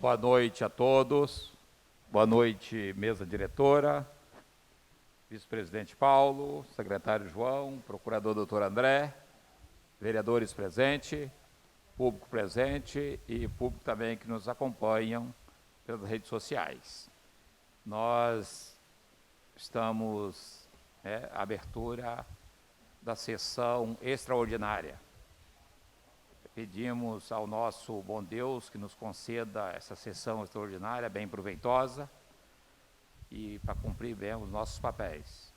Boa noite a todos. Boa noite, mesa diretora, vice-presidente Paulo, secretário João, procurador doutor André, vereadores presentes, público presente e público também que nos acompanham pelas redes sociais. Nós estamos à abertura da sessão extraordinária. Pedimos ao nosso bom Deus que nos conceda essa sessão extraordinária bem proveitosa e para cumprir bem os nossos papéis.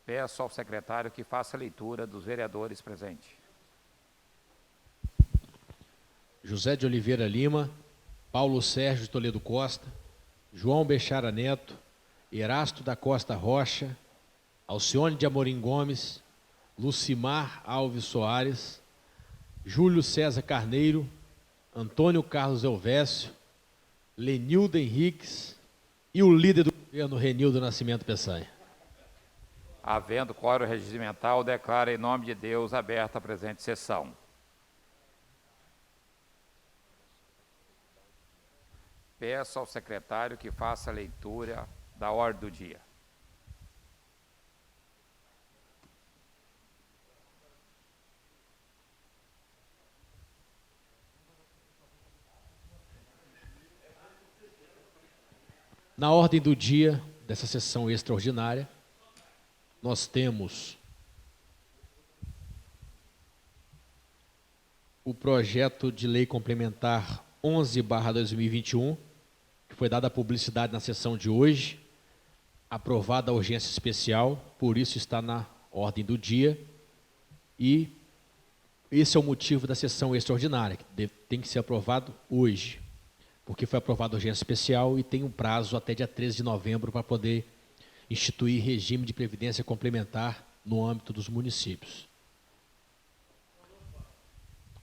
Peço ao secretário que faça a leitura dos vereadores presentes. José de Oliveira Lima, Paulo Sérgio de Toledo Costa, João Bechara Neto, Erasto da Costa Rocha, Alcione de Amorim Gomes, Lucimar Alves Soares, Júlio César Carneiro, Antônio Carlos Elvésio, Lenildo Henriques e o líder do governo, Renildo Nascimento Peçanha. Havendo quórum regimental, declaro em nome de Deus aberta a presente sessão. Peço ao secretário que faça a leitura da ordem do dia. Na ordem do dia dessa sessão extraordinária, nós temos o projeto de lei complementar 11/2021, que foi dada a publicidade na sessão de hoje, aprovada a urgência especial, por isso está na ordem do dia, e esse é o motivo da sessão extraordinária, que tem que ser aprovado hoje, porque foi aprovada a urgência especial e tem um prazo até dia 13 de novembro para poder instituir regime de previdência complementar no âmbito dos municípios.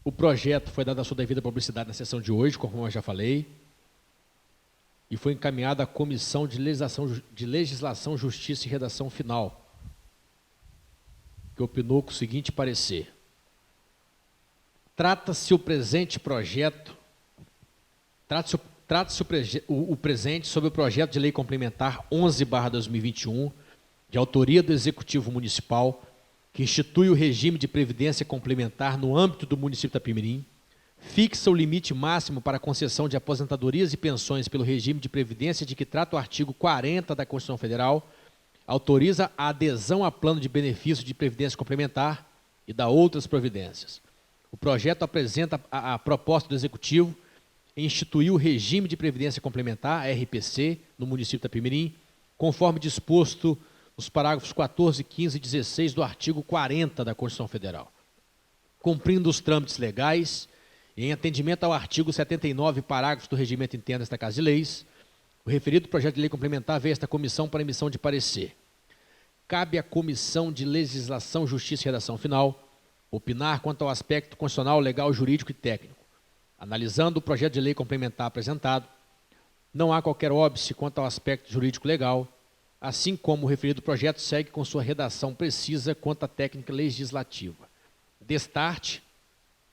O projeto foi dado a sua devida publicidade na sessão de hoje, como eu já falei, e foi encaminhado à Comissão de Legislação, Justiça e Redação Final, que opinou com o seguinte parecer. Trata-se o presente sobre o projeto de lei complementar 11/2021, de autoria do Executivo Municipal, que institui o regime de previdência complementar no âmbito do município de Itapemirim, fixa o limite máximo para a concessão de aposentadorias e pensões pelo regime de previdência de que trata o artigo 40 da Constituição Federal, autoriza a adesão a plano de benefício de previdência complementar e dá outras providências. O projeto apresenta a proposta do Executivo em instituir o regime de previdência complementar, RPC, no município de Itapemirim, conforme disposto nos parágrafos 14, 15 e 16 do artigo 40 da Constituição Federal. Cumprindo os trâmites legais e em atendimento ao artigo 79, parágrafo do Regimento Interno desta Casa de Leis, o referido projeto de lei complementar veio a esta comissão para emissão de parecer. Cabe à Comissão de Legislação, Justiça e Redação Final opinar quanto ao aspecto constitucional, legal, jurídico e técnico. Analisando o projeto de lei complementar apresentado, não há qualquer óbice quanto ao aspecto jurídico legal, assim como o referido projeto segue com sua redação precisa quanto à técnica legislativa. Destarte,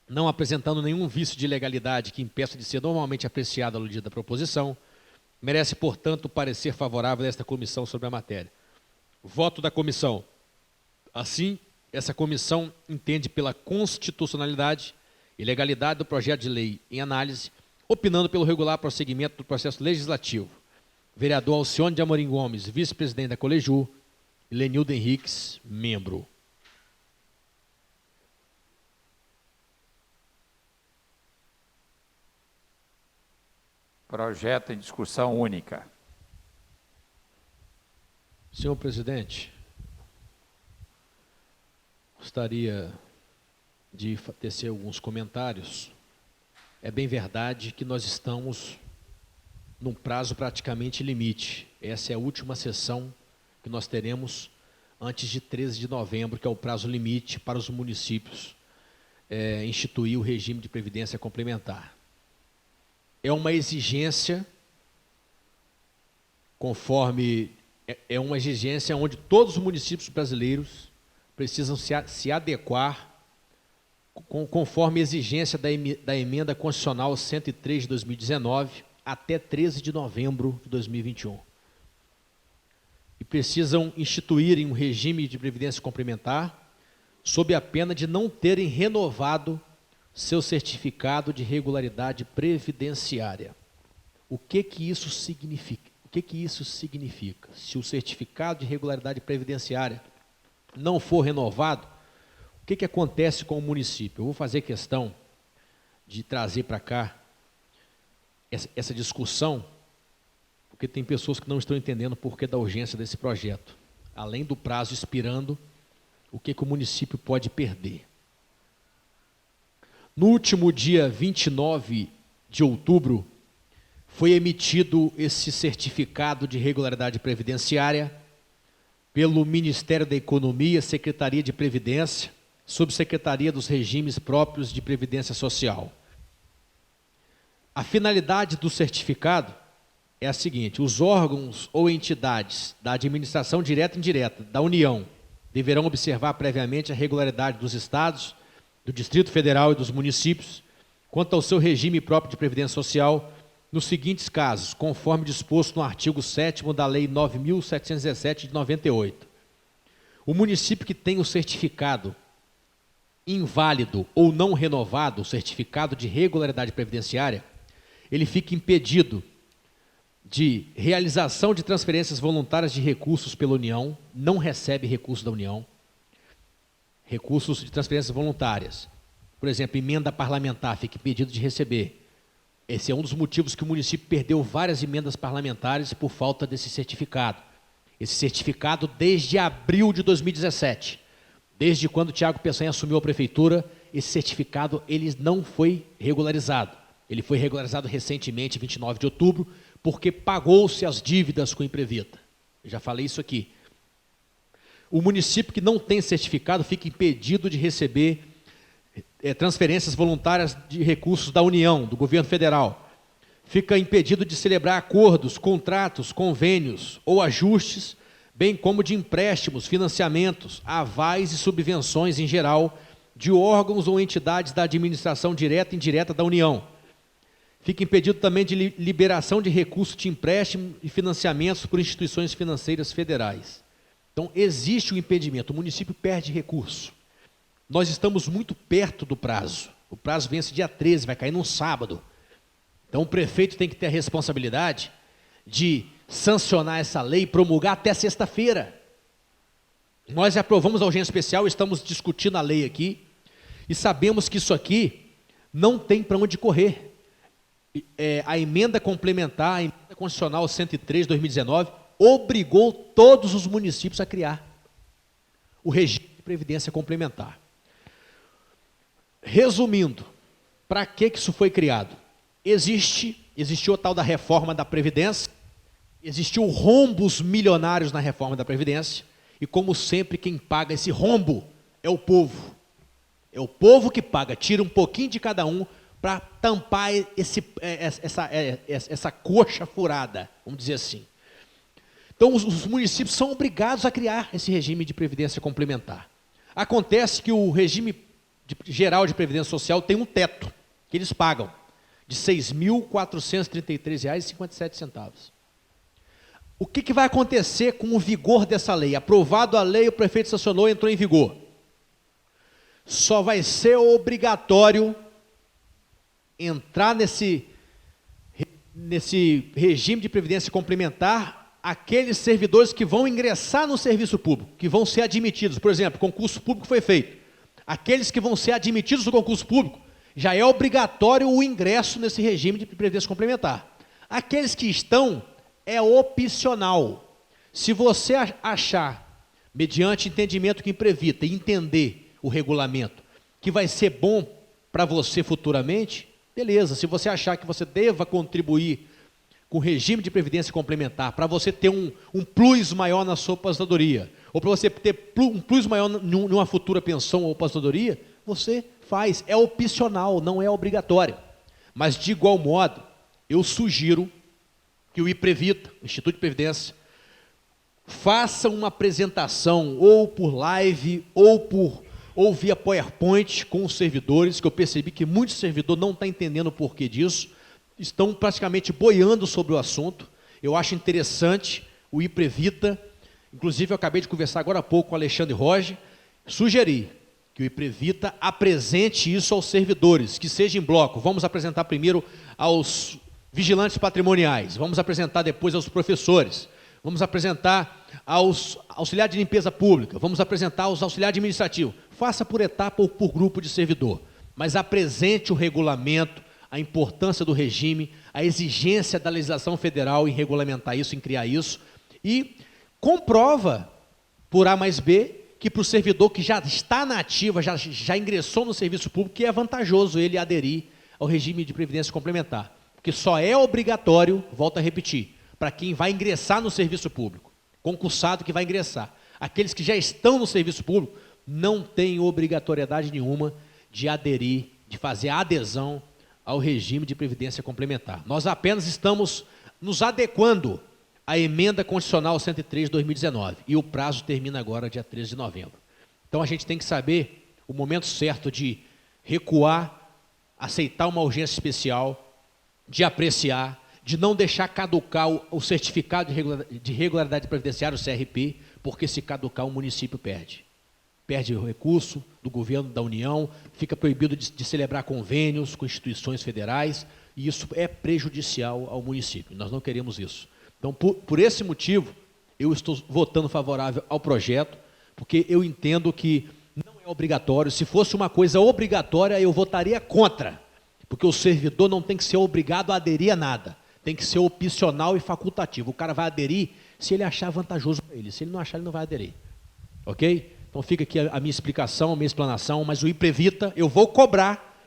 não apresentando nenhum vício de ilegalidade que impeça de ser normalmente apreciado à luz da proposição, merece, portanto, o parecer favorável desta comissão sobre a matéria. Voto da comissão. Assim, essa comissão entende pela constitucionalidade e legalidade do projeto de lei em análise, opinando pelo regular prosseguimento do processo legislativo. Vereador Alcione de Amorim Gomes, vice-presidente da Coleju, e Lenildo Henriques, membro. Projeto em discussão única. Senhor presidente, gostaria de tecer alguns comentários. É bem verdade que nós estamos num prazo praticamente limite. Essa é a última sessão que nós teremos antes de 13 de novembro, que é o prazo limite para os municípios instituir o regime de previdência complementar. É uma exigência, é uma exigência onde todos os municípios brasileiros precisam se adequar conforme exigência da emenda constitucional 103 de 2019, até 13 de novembro de 2021. E precisam instituírem um regime de previdência complementar sob a pena de não terem renovado seu certificado de regularidade previdenciária. O que isso significa? O que isso significa? Se o certificado de regularidade previdenciária não for renovado, o que acontece com o município? Eu vou fazer questão de trazer para cá essa discussão, porque tem pessoas que não estão entendendo o porquê da urgência desse projeto. Além do prazo expirando, o que o município pode perder? No último dia 29 de outubro, foi emitido esse certificado de regularidade previdenciária pelo Ministério da Economia, Secretaria de Previdência, Subsecretaria dos Regimes Próprios de Previdência Social. A finalidade do certificado é a seguinte: os órgãos ou entidades da administração direta e indireta da União deverão observar previamente a regularidade dos estados, do Distrito Federal e dos municípios quanto ao seu regime próprio de previdência social nos seguintes casos, conforme disposto no artigo 7º da Lei 9.717 de 98. O município que tem o certificado inválido ou não renovado, o certificado de regularidade previdenciária, ele fica impedido de realização de transferências voluntárias de recursos pela União, não recebe recursos da União, recursos de transferências voluntárias. Por exemplo, emenda parlamentar, fica impedido de receber. Esse é um dos motivos que o município perdeu várias emendas parlamentares por falta desse certificado. Esse certificado desde abril de 2017, desde quando o Tiago Peçanha assumiu a prefeitura, esse certificado ele não foi regularizado. Ele foi regularizado recentemente, 29 de outubro, porque pagou-se as dívidas com o Imprevita. Eu já falei isso aqui. O município que não tem certificado fica impedido de receber transferências voluntárias de recursos da União, do governo federal. Fica impedido de celebrar acordos, contratos, convênios ou ajustes, bem como de empréstimos, financiamentos, avais e subvenções em geral de órgãos ou entidades da administração direta e indireta da União. Fica impedido também de liberação de recursos de empréstimo e financiamentos por instituições financeiras federais. Então, existe um impedimento, o município perde recurso. Nós estamos muito perto do prazo. O prazo vence dia 13, vai cair num sábado. Então, o prefeito tem que ter a responsabilidade de sancionar essa lei e promulgar até sexta-feira. Nós aprovamos a urgência especial, estamos discutindo a lei aqui, e sabemos que isso aqui não tem para onde correr. A emenda complementar, a emenda constitucional 103 de 2019, obrigou todos os municípios a criar o regime de previdência complementar. Resumindo, para que isso foi criado? Existiu a tal da reforma da Previdência, existiu rombos milionários na reforma da Previdência, e como sempre quem paga esse rombo é o povo. É o povo que paga, tira um pouquinho de cada um para tampar essa coxa furada, vamos dizer assim. Então, os municípios são obrigados a criar esse regime de previdência complementar. Acontece que o regime geral de previdência social tem um teto que eles pagam, de R$ 6.433,57. O que vai acontecer com o vigor dessa lei? Aprovado a lei, o prefeito sancionou e entrou em vigor. Só vai ser obrigatório entrar nesse regime de previdência complementar aqueles servidores que vão ingressar no serviço público, que vão ser admitidos. Por exemplo, concurso público foi feito. Aqueles que vão ser admitidos no concurso público, já é obrigatório o ingresso nesse regime de previdência complementar. Aqueles que estão, é opcional. Se você achar, mediante entendimento que Imprevita, e entender o regulamento, que vai ser bom para você futuramente, beleza. Se você achar que você deva contribuir com o regime de previdência complementar, para você ter um plus maior na sua aposentadoria, ou para você ter um plus maior numa futura pensão ou aposentadoria, você faz. É opcional, não é obrigatório. Mas, de igual modo, eu sugiro que o Imprevita, o Instituto de Previdência, faça uma apresentação, ou por live, ou via PowerPoint com os servidores, que eu percebi que muito servidor não está entendendo o porquê disso, estão praticamente boiando sobre o assunto. Eu acho interessante o IPREVITA, inclusive eu acabei de conversar agora há pouco com o Alexandre Roge, sugerir que o IPREVITA apresente isso aos servidores, que seja em bloco. Vamos apresentar primeiro aos vigilantes patrimoniais, vamos apresentar depois aos professores, vamos apresentar aos auxiliares de limpeza pública, vamos apresentar aos auxiliares administrativos. Faça por etapa ou por grupo de servidor, mas apresente o regulamento, a importância do regime, a exigência da legislação federal em regulamentar isso, em criar isso, e comprova, por A mais B, que para o servidor que já está na ativa, já ingressou no serviço público, que é vantajoso ele aderir ao regime de previdência complementar. Porque só é obrigatório, volto a repetir, para quem vai ingressar no serviço público, concursado que vai ingressar. Aqueles que já estão no serviço público não têm obrigatoriedade nenhuma de aderir, de fazer a adesão ao regime de previdência complementar. Nós apenas estamos nos adequando à emenda constitucional 103 de 2019, e o prazo termina agora dia 13 de novembro. Então a gente tem que saber o momento certo de recuar, aceitar uma urgência especial, de apreciar, de não deixar caducar o certificado de regularidade previdenciária, o CRP, porque se caducar o município perde. Perde o recurso do governo da União, fica proibido de celebrar convênios com instituições federais, e isso é prejudicial ao município. Nós não queremos isso. Então, por esse motivo, eu estou votando favorável ao projeto, porque eu entendo que não é obrigatório. Se fosse uma coisa obrigatória, eu votaria contra, porque o servidor não tem que ser obrigado a aderir a nada, tem que ser opcional e facultativo. O cara vai aderir se ele achar vantajoso para ele, se ele não achar, ele não vai aderir. Ok? Então fica aqui a minha explicação, a minha explanação, mas o IPREVITA, eu vou cobrar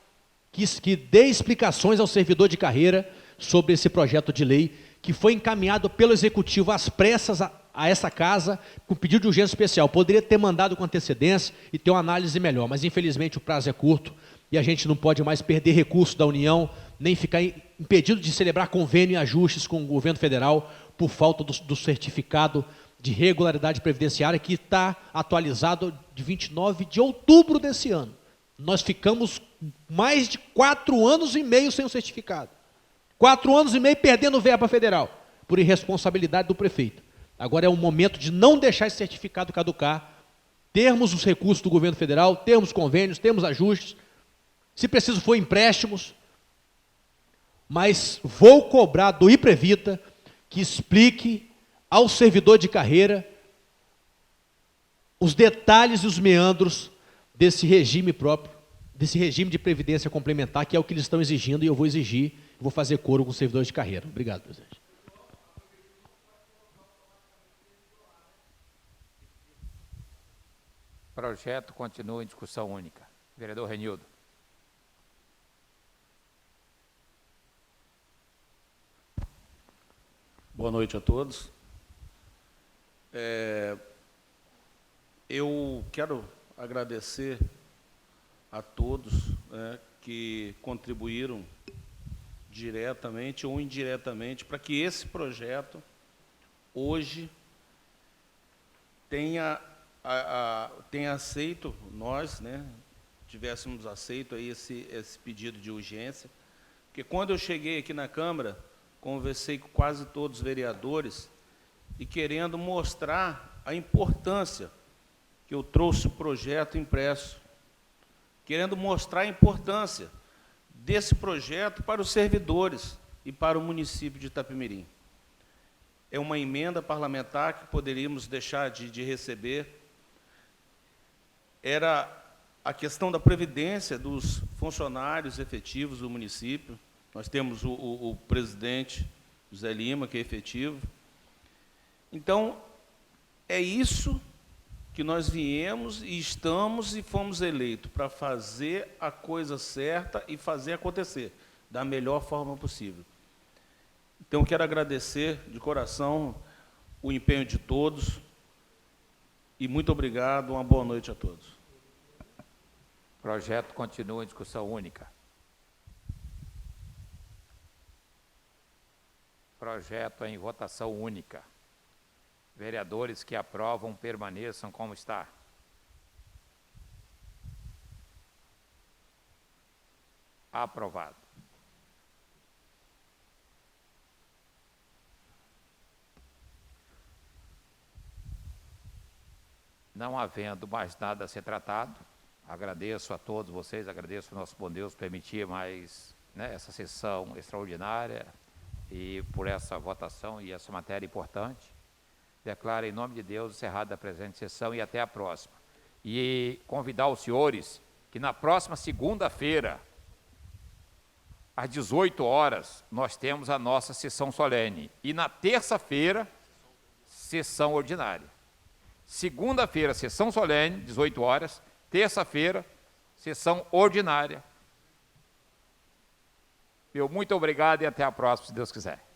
que dê explicações ao servidor de carreira sobre esse projeto de lei, que foi encaminhado pelo Executivo às pressas a essa casa, com pedido de urgência especial. Poderia ter mandado com antecedência e ter uma análise melhor, mas infelizmente o prazo é curto e a gente não pode mais perder recursos da União, nem ficar impedido de celebrar convênio e ajustes com o governo federal por falta do certificado de regularidade previdenciária, que está atualizado de 29 de outubro desse ano. Nós ficamos mais de 4 anos e meio sem o certificado. 4 anos e meio perdendo verba federal, por irresponsabilidade do prefeito. Agora é o momento de não deixar esse certificado caducar, termos os recursos do governo federal, termos convênios, termos ajustes, se preciso for empréstimos, mas vou cobrar do IPREVITA que explique ao servidor de carreira os detalhes e os meandros desse regime próprio, desse regime de previdência complementar, que é o que eles estão exigindo, e eu vou exigir, vou fazer coro com os servidores de carreira. Obrigado, presidente. O projeto continua em discussão única. Vereador Renildo. Boa noite a todos. Eu quero agradecer a todos que contribuíram diretamente ou indiretamente para que esse projeto hoje tenha aceito, nós tivéssemos aceito aí esse pedido de urgência, porque quando eu cheguei aqui na Câmara, conversei com quase todos os vereadores e querendo mostrar a importância que eu trouxe o projeto impresso, querendo mostrar a importância desse projeto para os servidores e para o município de Itapemirim. É uma emenda parlamentar que poderíamos deixar de receber. Era a questão da previdência dos funcionários efetivos do município. Nós temos o presidente, José Lima, que é efetivo. Então, é isso que nós viemos e estamos e fomos eleitos para fazer a coisa certa e fazer acontecer da melhor forma possível. Então, quero agradecer de coração o empenho de todos e muito obrigado, uma boa noite a todos. O projeto continua em discussão única. Projeto em votação única. Vereadores que aprovam permaneçam como está. Aprovado. não havendo mais nada a ser tratado, agradeço a todos vocês, agradeço ao nosso bom Deus permitir mais, né, essa sessão extraordinária e por essa votação e essa matéria importante. Declaro em nome de Deus encerrada a presente sessão e até a próxima. E convidar os senhores que na próxima segunda-feira, às 18 horas, nós temos a nossa sessão solene. E na terça-feira, sessão ordinária. Segunda-feira, sessão solene, 18 horas. Terça-feira, sessão ordinária. Meu muito obrigado e até a próxima, se Deus quiser.